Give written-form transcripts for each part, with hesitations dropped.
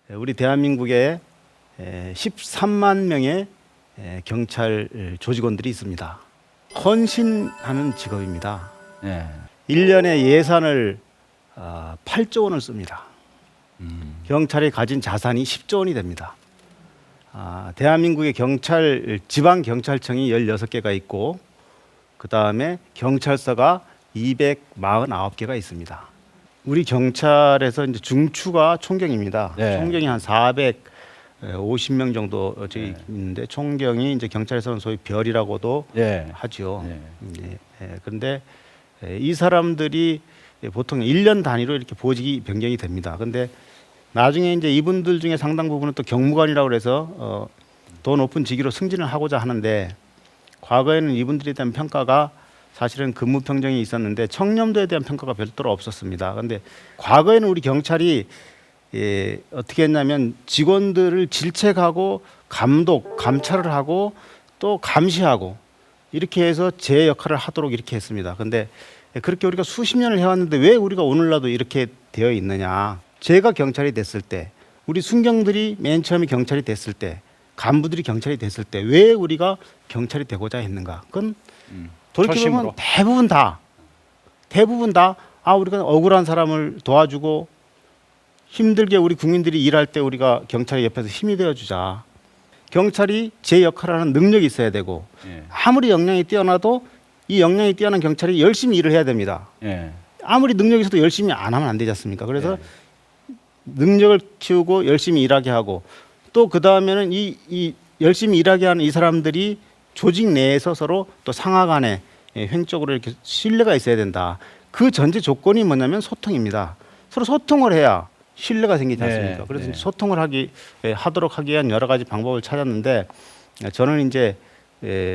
우리 대한민국에 13만 명의 경찰 조직원들이 있습니다. 헌신하는 직업입니다. 네. 1년에 예산을 8조 원을 씁니다. 경찰이 가진 자산이 10조 원이 됩니다. 대한민국의 지방 경찰청이 16개가 있고 그 다음에 경찰서가 249개가 있습니다. 우리 경찰에서 이제 중추가 총경입니다. 네. 총경이 한 450명 정도 저기 있는데 총경이 이제 경찰에서는 소위 별이라고도 네. 하죠. 네. 그런데 이 사람들이 보통 1년 단위로 이렇게 보직이 변경이 됩니다. 근데 나중에 이제 이분들 중에 상당 부분은 또 경무관이라고 해서 더 높은 직위로 승진을 하고자 하는데 과거에는 이분들에 대한 평가가 사실은 근무 평정이 있었는데 청렴도에 대한 평가가 별도로 없었습니다. 그런데 과거에는 우리 경찰이 어떻게 했냐면 직원들을 질책하고 감독, 감찰을 하고 또 감시하고 이렇게 해서 제 역할을 하도록 이렇게 했습니다. 근데 그렇게 우리가 수십 년을 해왔는데 왜 우리가 오늘날도 이렇게 되어 있느냐. 제가 경찰이 됐을 때 우리 순경들이 맨 처음에 경찰이 됐을 때 간부들이 경찰이 됐을 때 왜 우리가 경찰이 되고자 했는가. 그건 돌이켜보면 대부분 다 우리가 억울한 사람을 도와주고 힘들게 우리 국민들이 일할 때 우리가 경찰이 옆에서 힘이 되어주자. 경찰이 제 역할을 하는 능력이 있어야 되고 아무리 역량이 뛰어나도 이 역량이 뛰어난 경찰이 열심히 일을 해야 됩니다. 아무리 능력이 있어도 열심히 안 하면 안 되지 않습니까? 그래서 능력을 키우고 열심히 일하게 하고 또 그 다음에는 이 열심히 일하게 하는 이 사람들이 조직 내에서 서로 또 상하 간에 횡적으로 이렇게 신뢰가 있어야 된다. 그 전제 조건이 뭐냐면 소통입니다. 서로 소통을 해야 신뢰가 생기지 않습니까? 그래서 소통을 하도록 하기 위한 여러 가지 방법을 찾았는데 저는 이제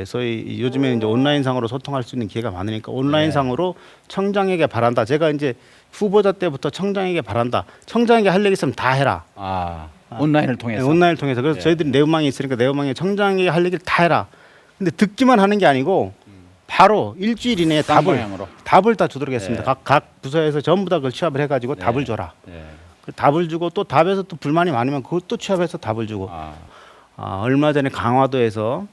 소위 요즘에 이제 온라인상으로 소통할 수 있는 기회가 많으니까 온라인상으로 청장에게 바란다. 제가 이제 후보자 때부터 청장에게 바란다. 청장에게 할 얘기 있으면 다 해라. 온라인을 통해서. 온라인을 통해서. 그래서 저희들이 내부망이 있으니까 내부망에 청장에게 할 얘기를 다 해라. 근데 듣기만 하는 게 아니고 바로 일주일 이내에 답을 다 주도록 했습니다. 각 부서에서 전부 다 그걸 취합을 해가지고 답을 줘라. 그 답을 주고 또 답에서 또 불만이 많으면 그것도 취합해서 답을 주고. 얼마 전에 강화도에서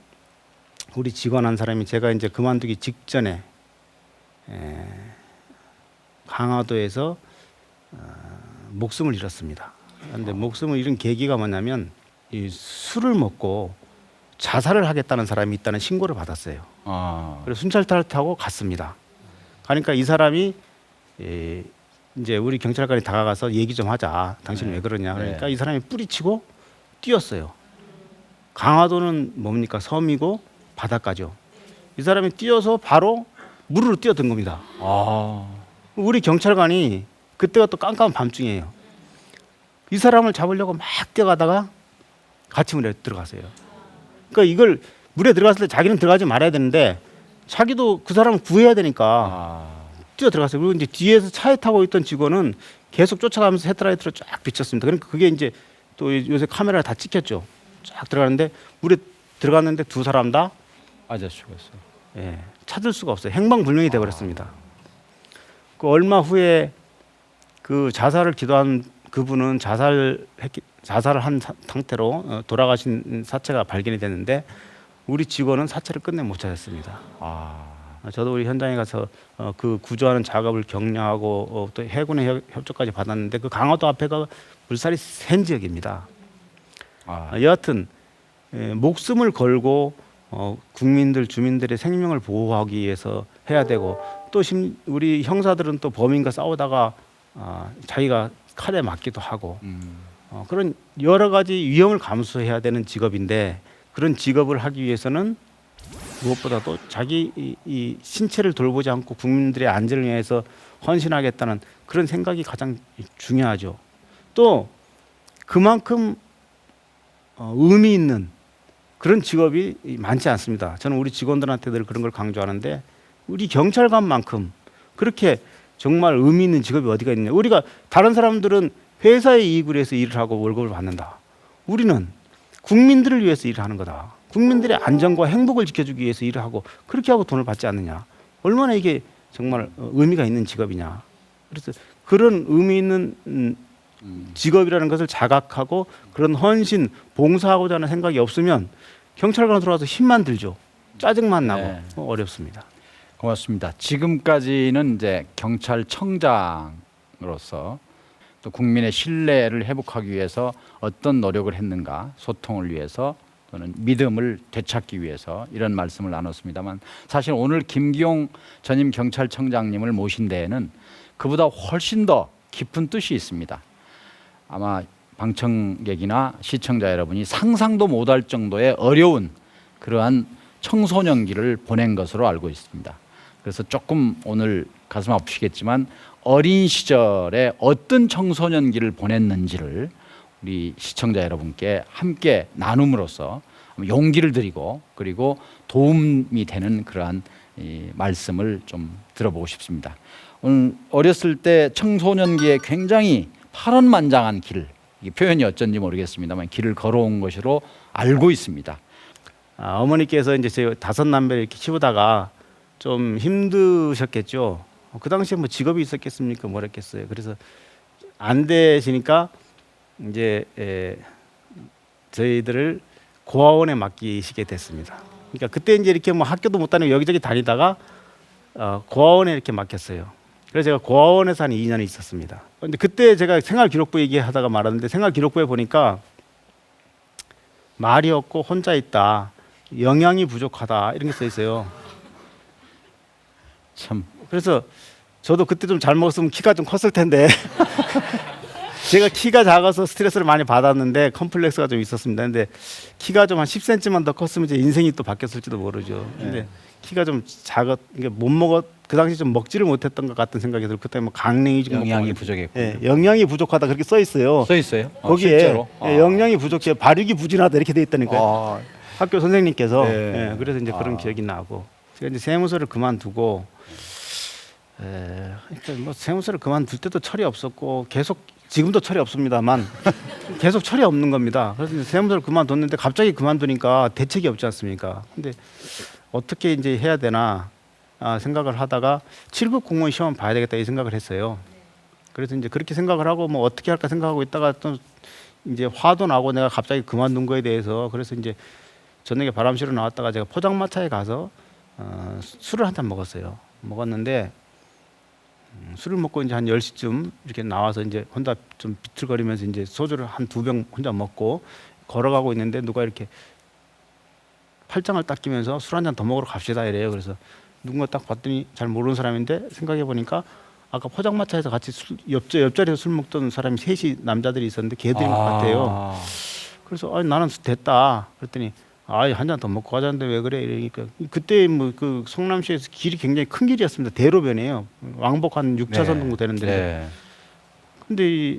우리 직원 한 사람이 제가 이제 그만두기 직전에 강화도에서 목숨을 잃었습니다. 그런데 목숨을 잃은 계기가 뭐냐면 이 술을 먹고 자살을 하겠다는 사람이 있다는 신고를 받았어요. 그래서 순찰차를 타고 갔습니다. 그러니까 이 사람이 이제 우리 경찰관이 다가가서 얘기 좀 하자. 당신은 왜 그러냐. 그러니까 이 사람이 뿌리치고 뛰었어요. 강화도는 뭡니까? 섬이고 바닷가죠. 이 사람이 뛰어서 바로 물으로 뛰어든 겁니다. 우리 경찰관이 그때가 또 깜깜한 밤중이에요. 이 사람을 잡으려고 막 뛰어가다가 같이 물에 들어갔어요. 그러니까 이걸 물에 들어갔을 때 자기는 들어가지 말아야 되는데 자기도 그 사람을 구해야 되니까 뛰어 들어갔어요. 그리고 이제 뒤에서 차에 타고 있던 직원은 계속 쫓아가면서 헤드라이트로 쫙 비쳤습니다. 그러니까 그게 이제 또 요새 카메라에 다 찍혔죠. 쫙 들어가는데 물에 들어갔는데 두 사람 다 맞아 죽었어요. 찾을 수가 없어요. 행방불명이 되어버렸습니다. 그 얼마 후에 그 자살을 기도한 그분은 자살을 한 상태로 돌아가신 사체가 발견이 됐는데 우리 직원은 사체를 끝내 못 찾았습니다. 저도 우리 현장에 가서 그 구조하는 작업을 격려하고 또 해군의 협조까지 받았는데 그 강화도 앞에가 물살이 센 지역입니다. 여하튼 목숨을 걸고 국민들 주민들의 생명을 보호하기 위해서 해야 되고 또 우리 형사들은 또 범인과 싸우다가 자기가 칼에 맞기도 하고 그런 여러 가지 위험을 감수해야 되는 직업인데 그런 직업을 하기 위해서는 무엇보다도 자기 이 신체를 돌보지 않고 국민들의 안전을 위해서 헌신하겠다는 그런 생각이 가장 중요하죠. 또 그만큼 의미 있는 그런 직업이 많지 않습니다. 저는 우리 직원들한테 늘 그런 걸 강조하는데 우리 경찰관만큼 그렇게 정말 의미 있는 직업이 어디가 있냐. 우리가 다른 사람들은 회사의 이익을 위해서 일을 하고 월급을 받는다. 우리는 국민들을 위해서 일을 하는 거다. 국민들의 안전과 행복을 지켜주기 위해서 일을 하고 그렇게 하고 돈을 받지 않느냐. 얼마나 이게 정말 의미가 있는 직업이냐. 그래서 그런 의미 있는 직업이라는 것을 자각하고 그런 헌신, 봉사하고자 하는 생각이 없으면 경찰관 들어와서 힘만 들죠. 짜증만 나고 네. 어렵습니다. 고맙습니다. 지금까지는 이제 경찰청장으로서 또 국민의 신뢰를 회복하기 위해서 어떤 노력을 했는가, 소통을 위해서 또는 믿음을 되찾기 위해서 이런 말씀을 나눴습니다만 사실 오늘 김기용 전임 경찰청장님을 모신 데에는 그보다 훨씬 더 깊은 뜻이 있습니다. 아마 방청객이나 시청자 여러분이 상상도 못할 정도의 어려운 그러한 청소년기를 보낸 것으로 알고 있습니다. 그래서 조금 오늘 가슴 아프시겠지만 어린 시절에 어떤 청소년기를 보냈는지를 우리 시청자 여러분께 함께 나눔으로써 용기를 드리고 그리고 도움이 되는 그러한 이 말씀을 좀 들어보고 싶습니다. 오늘 어렸을 때 청소년기에 굉장히 파란만장한 길, 이게 표현이 어쩐지 모르겠습니다만 길을 걸어온 것으로 알고 있습니다. 어머니께서 이제 제 5남매를 이렇게 키우다가 좀 힘드셨겠죠. 그 당시에 뭐 직업이 있었겠습니까? 뭐랬겠어요. 그래서 안 되시니까 이제 저희들을 고아원에 맡기시게 됐습니다. 그러니까 그때 이제 이렇게 뭐 학교도 못 다니고 여기저기 다니다가 고아원에 이렇게 맡겼어요. 그래서 제가 고아원에서 한 2년 있었습니다. 근데 그때 제가 생활기록부 얘기하다가 말았는데 생활기록부에 보니까 말이 없고 혼자 있다, 영양이 부족하다 이런 게 써 있어요. 참 그래서 저도 그때 좀 잘 먹었으면 키가 좀 컸을 텐데 제가 키가 작아서 스트레스를 많이 받았는데 컴플렉스가 좀 있었습니다. 근데 키가 좀 한 10cm만 더 컸으면 이제 인생이 또 바뀌었을지도 모르죠. 근데 키가 좀 작았, 이게 못 먹었, 그 당시 좀 먹지를 못했던 것 같은 생각이 들고 그때 뭐 강냉이 좀 영양이 먹고 부족했고 예, 영양이 부족하다 그렇게 써 있어요. 써 있어요? 거기에 실제로? 예, 영양이 부족해, 발육이 부진하다 이렇게 돼 있다니까요. 아, 학교 선생님께서 네. 예, 그래서 이제 그런 기억이 나고 제가 이제 세무서를 그만두고 그러니까 뭐 세무서를 그만둘 때도 철이 없었고 계속 지금도 철이 없습니다만 계속 철이 없는 겁니다. 그래서 이제 세무서를 그만뒀는데 갑자기 그만두니까 대책이 없지 않습니까? 근데 어떻게 이제 해야 되나 생각을 하다가 7급 공무원 시험 봐야 되겠다 이 생각을 했어요. 그래서 이제 그렇게 생각을 하고 뭐 어떻게 할까 생각하고 있다가 또 이제 화도 나고 내가 갑자기 그만둔 거에 대해서 그래서 이제 저녁에 바람 쐬러 나왔다가 제가 포장마차에 가서 술을 한 잔 먹었어요. 먹었는데 술을 먹고 이제 한 10시쯤 이렇게 나와서 이제 혼자 좀 비틀거리면서 이제 소주를 한 2병 혼자 먹고 걸어가고 있는데 누가 이렇게 팔짱을 딱 끼면서 술 한 잔 더 먹으러 갑시다 이래요. 그래서 누군가 딱 봤더니 잘 모르는 사람인데 생각해 보니까 아까 포장마차에서 같이 옆자리에서 술 먹던 사람이 셋이 남자들이 있었는데 걔들인 것 같아요. 그래서 아니, 나는 됐다. 그랬더니 아이 한 잔 더 먹고 가자는데 왜 그래 이러니까 그때 뭐 그 성남시에서 길이 굉장히 큰 길이었습니다. 대로변이에요. 왕복 한 6차선 정도 되는데 네. 근데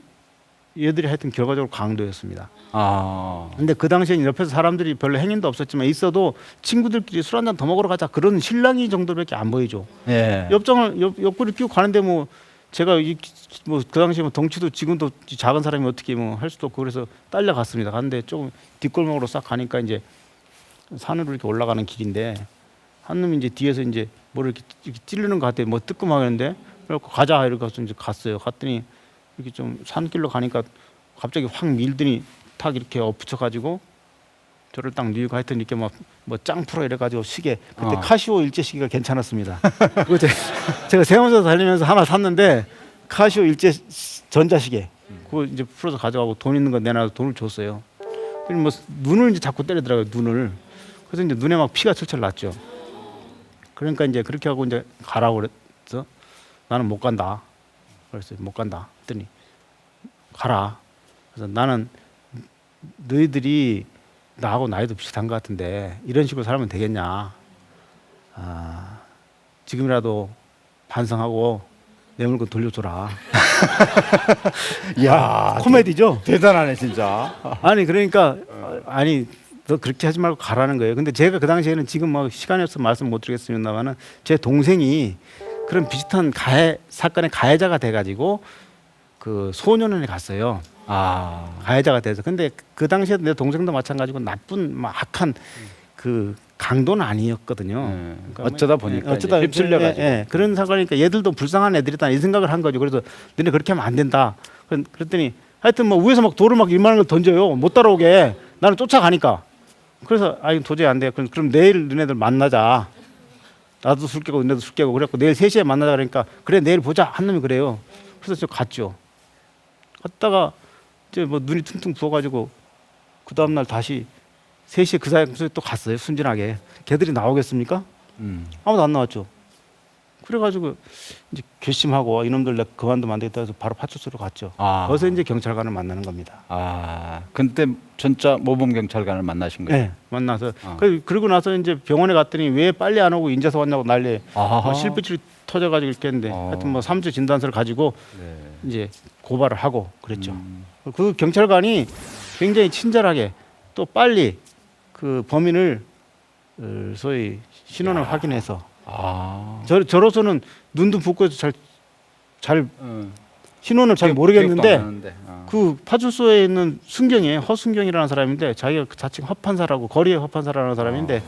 얘들이 하여튼 결과적으로 강도였습니다. 아, 근데 그 당시에는 옆에서 사람들이 별로 행인도 없었지만 있어도 친구들끼리 술 한 잔 더 먹으러 가자 그런 실랑이 정도밖에 안 보이죠. 네. 옆구리 끼고 가는데 뭐 제가 뭐 그 당시에 뭐 덩치도 지금도 작은 사람이 어떻게 뭐 할 수도 없고 그래서 딸려 갔습니다. 갔는데 조금 뒷골목으로 싹 가니까 이제 산으로 이렇게 올라가는 길인데 한 놈이 이제 뒤에서 이제 뭐를 이렇게 찌르는 것 같아. 뭐 뜨끔하는데 그래갖고 가자 이렇게 가서 이제 갔어요. 갔더니 이렇게 좀 산길로 가니까 갑자기 확 밀더니 탁 이렇게 엎붙여가지고 저를 딱 밀고 하여튼 이렇게 뭐 짱 풀어 이래가지고 시계 그때 카시오 일제 시계가 괜찮았습니다. 그거 제가 세무서 달리면서 하나 샀는데 카시오 일제 전자시계 그거 이제 풀어서 가져가고 돈 있는 거 내놔서 돈을 줬어요. 그리고 뭐 눈을 이제 자꾸 때리더라고요. 눈을. 그래서 이제 눈에 막 피가 철철 났죠. 그러니까 이제 그렇게 하고 이제 가라고 그랬어. 나는 못 간다. 그래서 못 간다. 했더니 가라. 그래서 나는 너희들이 나하고 나이도 비슷한 것 같은데 이런 식으로 살면 되겠냐. 지금이라도 반성하고 내 물건 돌려줘라. 야, 코미디죠. 대단하네 진짜. 아니 그러니까 아니 너 그렇게 하지 말고 가라는 거예요. 근데 제가 그 당시에는 지금 뭐 시간이 없어서 말씀 못 드리겠습니다만은 제 동생이 그런 비슷한 사건의 가해자가 돼가지고 그 소년원에 갔어요. 가해자가 돼서. 근데 그 당시에 내 동생도 마찬가지고 나쁜 막 악한 그 강도는 아니었거든요. 그러니까 어쩌다 보니까 어쩌다 휩쓸려가지고. 그런 사건이니까 얘들도 불쌍한 애들이다 이 생각을 한 거죠. 그래서 너네 그렇게 하면 안 된다. 그랬더니 하여튼 뭐 위에서 막 돌을 막 이만한 걸 던져요. 못 따라오게. 나는 쫓아가니까. 그래서 아 이거 도저히 안 돼. 그럼 내일 너네들 만나자. 나도 술 깨고 너네도 술 깨고 그래갖고 내일 3시에 만나자 그러니까 그래 내일 보자 한 놈이 그래요. 그래서 저 갔죠. 갔다가 이제 뭐 눈이 퉁퉁 부어가지고 그 다음 날 다시 3시에 그 장소에 또 갔어요. 순진하게. 걔들이 나오겠습니까? 아무도 안 나왔죠. 그래가지고 이제 결심하고 이놈들 내가 그만두면 안 되겠다 해서 바로 파출소로 갔죠. 거기서 이제 경찰관을 만나는 겁니다. 그때 진짜 모범 경찰관을 만나신 거예요? 네, 만나서 그리고 나서 이제 병원에 갔더니 왜 빨리 안 오고 인제서 왔냐고 난리. 실핏줄이 터져가지고 이렇게 했는데 하여튼 뭐 3주 진단서를 가지고 이제 고발을 하고 그랬죠. 그 경찰관이 굉장히 친절하게 또 빨리 그 범인을 소위 신원을 확인해서 저로서는 눈도 붓고 해서 잘 신원을 잘 모르겠는데 그 파출소에 있는 순경이 허순경이라는 사람인데 자기가 자칭 허판사라고 거리의 허판사라는 사람인데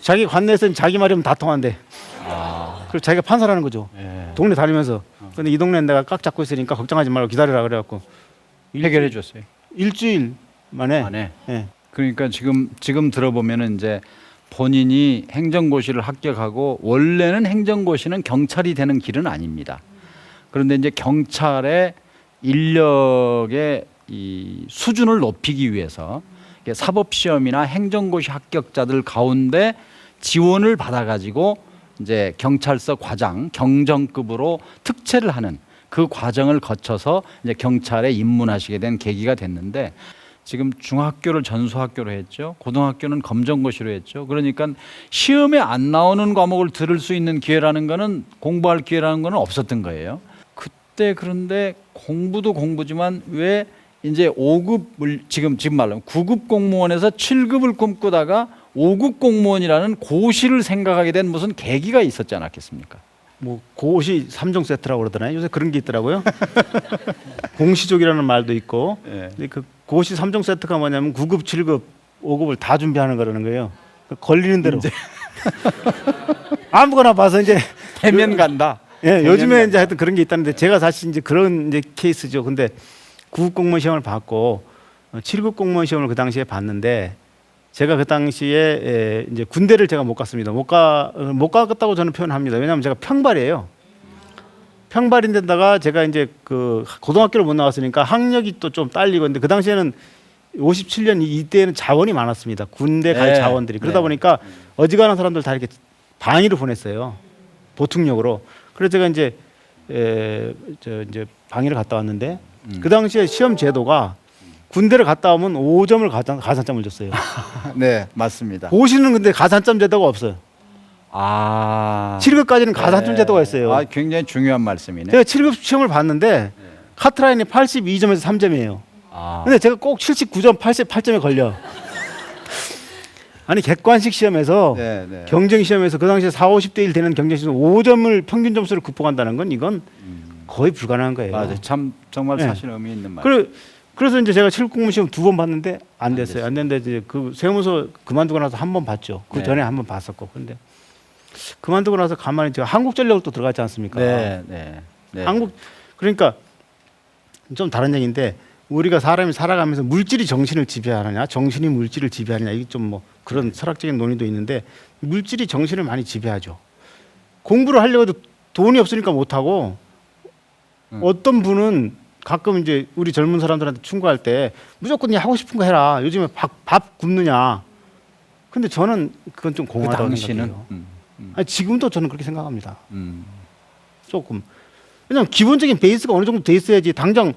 자기 관내에서는 자기 말이면 다 통한대. 그리고 자기가 판사라는 거죠. 동네 다니면서. 근데 이 동네는 내가 꽉 잡고 있으니까 걱정하지 말고 기다리라 그래갖고 해결해 줬어요. 일주일 만에. 예. 그러니까 지금 들어보면은 이제 본인이 행정고시를 합격하고 원래는 행정고시는 경찰이 되는 길은 아닙니다. 그런데 이제 경찰의 인력의 이 수준을 높이기 위해서 사법시험이나 행정고시 합격자들 가운데 지원을 받아가지고 이제 경찰서 과장 경정급으로 특채를 하는 그 과정을 거쳐서 이제 경찰에 입문하시게 된 계기가 됐는데. 지금 중학교를 전수학교로 했죠. 고등학교는 검정고시로 했죠. 그러니까 시험에 안 나오는 과목을 들을 수 있는 기회라는 거는 공부할 기회라는 거는 없었던 거예요. 그때 그런데 공부도 공부지만 왜 이제 5급 지금 말로 9급 공무원에서 7급을 꿈꾸다가 5급 공무원이라는 고시를 생각하게 된 무슨 계기가 있었지 않았겠습니까? 뭐 고시 3종 세트라고 그러더라고요. 요새 그런 게 있더라고요. 공시족이라는 말도 있고. 근데 그 고시 3종 세트가 뭐냐면 9급, 7급, 5급을 다 준비하는 거라는 거예요. 걸리는 대로. 아무거나 봐서 이제 대면 간다. 예, 요즘에 이제 하여튼 그런 게 있다는데 제가 사실 이제 그런 이제 케이스죠. 근데 9급 공무원 시험을 받고 7급 공무원 시험을 그 당시에 봤는데 제가 그 당시에 이제 군대를 제가 못 갔습니다. 못 갔다고 저는 표현합니다. 왜냐하면 제가 평발이에요. 평발인데다가 제가 이제 그 고등학교를 못 나왔으니까 학력이 또 좀 딸리고 근데 그 당시에는 57년 이때는 자원이 많았습니다. 군대 갈 자원들이. 그러다 보니까 어지간한 사람들 다 이렇게 방위로 보냈어요. 보충력으로. 그래서 제가 이제 이제 방위를 갔다 왔는데 그 당시에 시험 제도가 군대를 갔다 오면 5점을 가산점을 줬어요. 네, 맞습니다. 고시는 근데 가산점 제도가 없어요. 7급까지는 가산점 제도가 있어요. 굉장히 중요한 말씀이네. 제가 7급 시험을 봤는데 카트라인이 82점에서 3점이에요. 근데 제가 꼭 79점, 88점에 걸려. 아니 객관식 시험에서 경쟁 시험에서 그 당시에 4, 50대 1 되는 경쟁 시험 5점을 평균 점수를 극복한다는 건 이건 거의 불가능한 거예요. 맞아요. 참 정말 사실 의미 있는 말. 그래서 이제 제가 7급 공무원 시험 2번 봤는데 안 됐어요. 안 됐는데 이제 그 세무서 그만두고 나서 한 번 봤죠. 그 전에 한 번 봤었고. 근데 그만두고 나서 가만히 제가 한국전력을 또 들어갔지 않습니까? 그러니까 좀 다른 얘기인데 우리가 사람이 살아가면서 물질이 정신을 지배하느냐, 정신이 물질을 지배하느냐 이게 좀 뭐 그런 철학적인 논의도 있는데 물질이 정신을 많이 지배하죠. 공부를 하려고 해도 돈이 없으니까 못 하고 어떤 분은 가끔 이제 우리 젊은 사람들한테 충고할 때 무조건 하고 싶은 거 해라. 요즘에 밥 굶느냐. 근데 저는 그건 좀 공허하다고 생각해요. 아니, 지금도 저는 그렇게 생각합니다. 조금. 왜냐하면 기본적인 베이스가 어느 정도 돼 있어야지 당장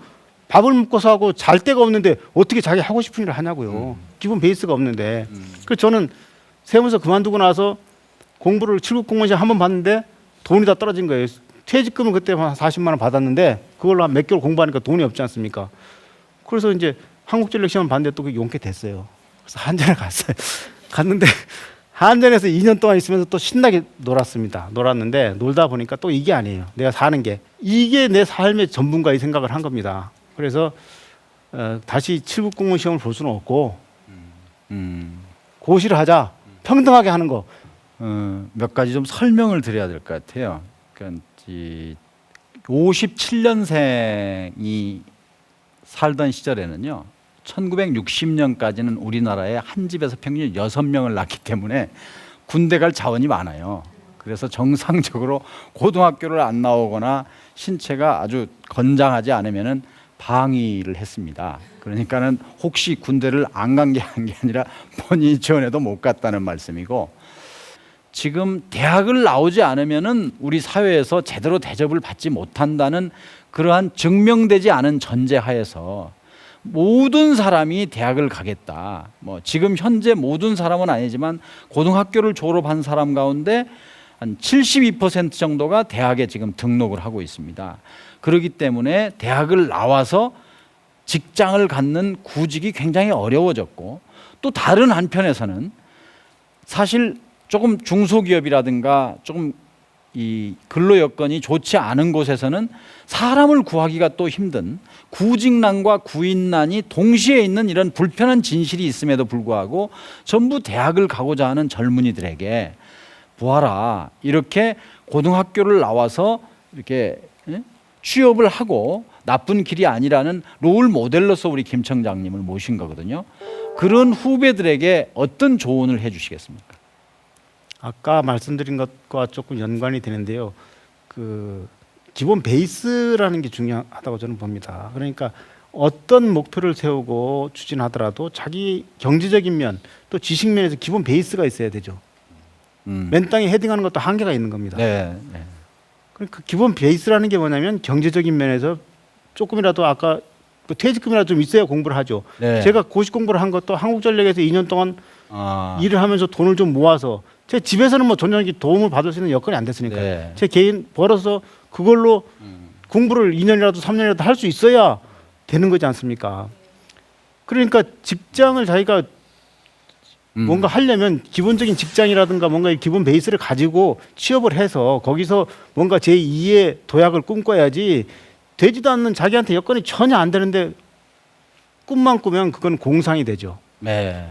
밥을 먹고서 하고 잘 데가 없는데 어떻게 자기 하고 싶은 일을 하냐고요. 기본 베이스가 없는데. 그래서 저는 세무서 그만두고 나서 공부를 7급 공무원 시험 한번 봤는데 돈이 다 떨어진 거예요. 퇴직금은 그때 한 40만 원 받았는데 그걸로 한 몇 개월 공부하니까 돈이 없지 않습니까? 그래서 이제 한국전력 시험 봤는데 또 그게 용케 됐어요. 그래서 한전에 갔어요. 갔는데 한전에서 2년 동안 있으면서 또 신나게 놀았는데 놀다 보니까 또 이게 아니에요. 내가 사는 게 이게 내 삶의 전부인가 이 생각을 한 겁니다. 그래서 다시 7급 공무원 시험을 볼 수는 없고 고시를 하자. 평등하게 하는 거. 몇 가지 좀 설명을 드려야 될 것 같아요. 그러니까 57년생이 살던 시절에는요. 1960년까지는 우리나라에 한 집에서 평균 6명을 낳기 때문에 군대 갈 자원이 많아요. 그래서 정상적으로 고등학교를 안 나오거나 신체가 아주 건장하지 않으면은 방위를 했습니다. 그러니까는 혹시 군대를 안 간 게 아니라 본인이 지원해도 못 갔다는 말씀이고, 지금 대학을 나오지 않으면은 우리 사회에서 제대로 대접을 받지 못한다는 그러한 증명되지 않은 전제하에서 모든 사람이 대학을 가겠다. 뭐 지금 현재 모든 사람은 아니지만 고등학교를 졸업한 사람 가운데 한 72% 정도가 대학에 지금 등록을 하고 있습니다. 그렇기 때문에 대학을 나와서 직장을 갖는 구직이 굉장히 어려워졌고, 또 다른 한편에서는 사실 조금 중소기업이라든가 조금 이 근로 여건이 좋지 않은 곳에서는 사람을 구하기가 또 힘든 구직난과 구인난이 동시에 있는 이런 불편한 진실이 있음에도 불구하고 전부 대학을 가고자 하는 젊은이들에게 보아라, 이렇게 고등학교를 나와서 이렇게 취업을 하고 나쁜 길이 아니라는 롤 모델로서 우리 김 청장님을 모신 거거든요. 그런 후배들에게 어떤 조언을 해주시겠습니까? 아까 말씀드린 것과 조금 연관이 되는데요. 그 기본 베이스라는 게 중요하다고 저는 봅니다. 그러니까 어떤 목표를 세우고 추진하더라도 자기 경제적인 면 또 지식 면에서 기본 베이스가 있어야 되죠. 맨 땅에 헤딩하는 것도 한계가 있는 겁니다. 네, 네. 그러니까 기본 베이스라는 게 뭐냐면 경제적인 면에서 조금이라도 아까 그 퇴직금이라도 좀 있어야 공부를 하죠. 네. 제가 고시 공부를 한 것도 한국전력에서 2년 동안 일을 하면서 돈을 좀 모아서 제 집에서는 뭐 전혀 도움을 받을 수 있는 여건이 안 됐으니까 네. 제 개인 벌어서 그걸로 공부를 2년이라도 3년이라도 할 수 있어야 되는 거지 않습니까? 그러니까 직장을 자기가 뭔가 하려면 기본적인 직장이라든가 뭔가 기본 베이스를 가지고 취업을 해서 거기서 뭔가 제2의 도약을 꿈꿔야지, 되지도 않는 자기한테 여건이 전혀 안 되는데 꿈만 꾸면 그건 공상이 되죠. 네.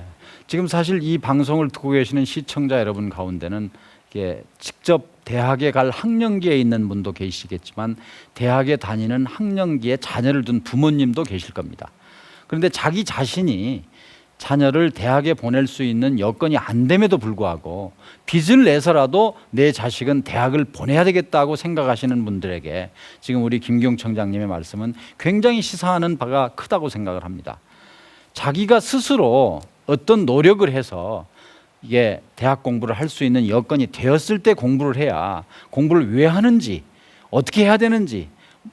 지금 사실 이 방송을 듣고 계시는 시청자 여러분 가운데는 이게 직접 대학에 갈 학령기에 있는 분도 계시겠지만 대학에 다니는 학령기에 자녀를 둔 부모님도 계실 겁니다. 그런데 자기 자신이 자녀를 대학에 보낼 수 있는 여건이 안 됨에도 불구하고 빚을 내서라도 내 자식은 대학을 보내야 되겠다고 생각하시는 분들에게 지금 우리 김기용 청장님의 말씀은 굉장히 시사하는 바가 크다고 생각을 합니다. 자기가 스스로 어떤 노력을 해서 이게 대학 공부를 할 수 있는 여건이 되었을 때 공부를 해야, 공부를 왜 하는지, 어떻게 해야 되는지,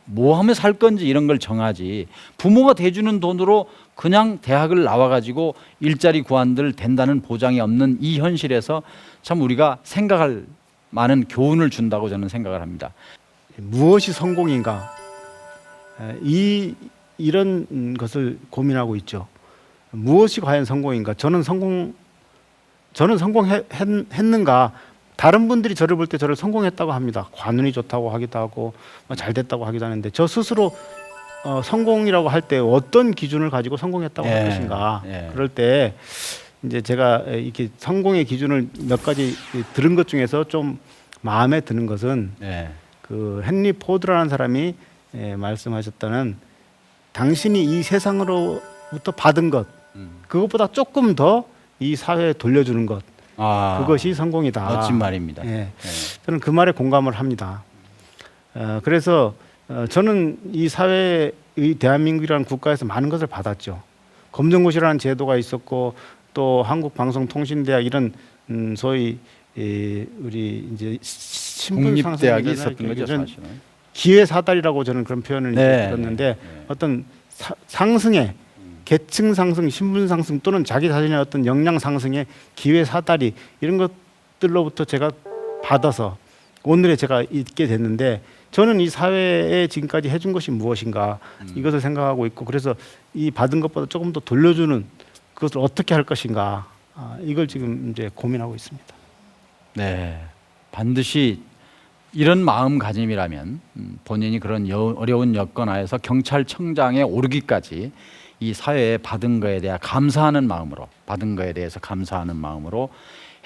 뭐 하면 살 건지 이런 걸 정하지, 부모가 대주는 돈으로 그냥 대학을 나와가지고 일자리 구한들 된다는 보장이 없는 이 현실에서 참 우리가 생각할 많은 교훈을 준다고 저는 생각을 합니다. 무엇이 성공인가? 이런 것을 고민하고 있죠. 무엇이 과연 성공인가? 저는 성공했는가? 다른 분들이 저를 볼 때 저를 성공했다고 합니다. 관운이 좋다고 하기도 하고 잘 됐다고 하기도 하는데, 저 스스로 성공이라고 할 때 어떤 기준을 가지고 성공했다고 할 것인가? 그럴 때 이제 제가 이렇게 성공의 기준을 몇 가지 들은 것 중에서 좀 마음에 드는 것은 그 헨리 포드라는 사람이 말씀하셨다는, 당신이 이 세상으로부터 받은 것, 그것보다 조금 더 이 사회에 돌려주는 것, 그것이 성공이다. 멋진 말입니다. 저는 그 말에 공감을 합니다. 그래서 저는 이 사회의 대한민국이라는 국가에서 많은 것을 받았죠. 검정고시라는 제도가 있었고, 또 한국방송통신대학 이런 소위 우리 이제 신분 국립대학이 있었던 거죠, 사실은. 기회 사다리라고 저는 그런 표현을 들었는데, 어떤 상승의 계층 상승, 신분 상승 또는 자기 자신의 어떤 역량 상승의 기회 사다리, 이런 것들로부터 제가 받아서 오늘의 제가 있게 됐는데, 저는 이 사회에 지금까지 해준 것이 무엇인가, 이것을 생각하고 있고, 그래서 이 받은 것보다 조금 더 돌려주는 그것을 어떻게 할 것인가, 이걸 지금 이제 고민하고 있습니다. 네, 반드시 이런 마음가짐이라면 본인이 그런 어려운 여건 하에서 경찰청장에 오르기까지 이 사회에 받은 거에 대해 감사하는 마음으로, 받은 거에 대해서 감사하는 마음으로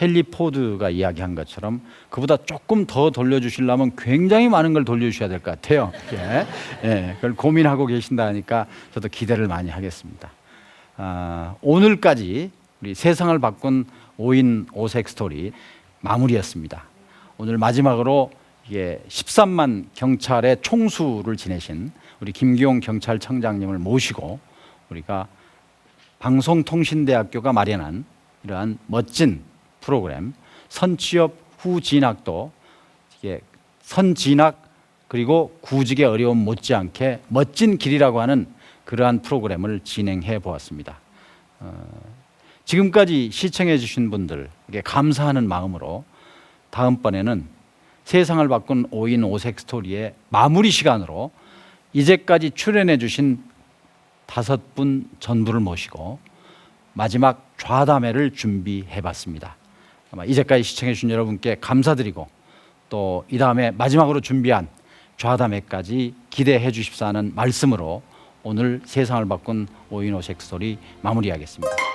헨리 포드가 이야기한 것처럼 그보다 조금 더 돌려주시려면 굉장히 많은 걸 돌려주셔야 될 것 같아요. 예. 예, 그걸 고민하고 계신다 하니까 저도 기대를 많이 하겠습니다. 오늘까지 우리 세상을 바꾼 5인 5색 스토리 마무리였습니다. 오늘 마지막으로 이게 13만 경찰의 총수를 지내신 우리 김기용 경찰청장님을 모시고 우리가 방송통신대학교가 마련한 이러한 멋진 프로그램 선취업 후진학도 이게 선진학 그리고 구직의 어려움 못지않게 멋진 길이라고 하는 그러한 프로그램을 진행해 보았습니다. 지금까지 시청해 주신 분들에게 감사하는 마음으로 다음번에는 세상을 바꾼 5인 5색 스토리의 마무리 시간으로 이제까지 출연해 주신 5분 전부를 모시고 마지막 좌담회를 준비해 봤습니다. 아마 이제까지 시청해 주신 여러분께 감사드리고 또 이 다음에 마지막으로 준비한 좌담회까지 기대해 주십사 하는 말씀으로 오늘 세상을 바꾼 5인 5색 스토리 마무리하겠습니다.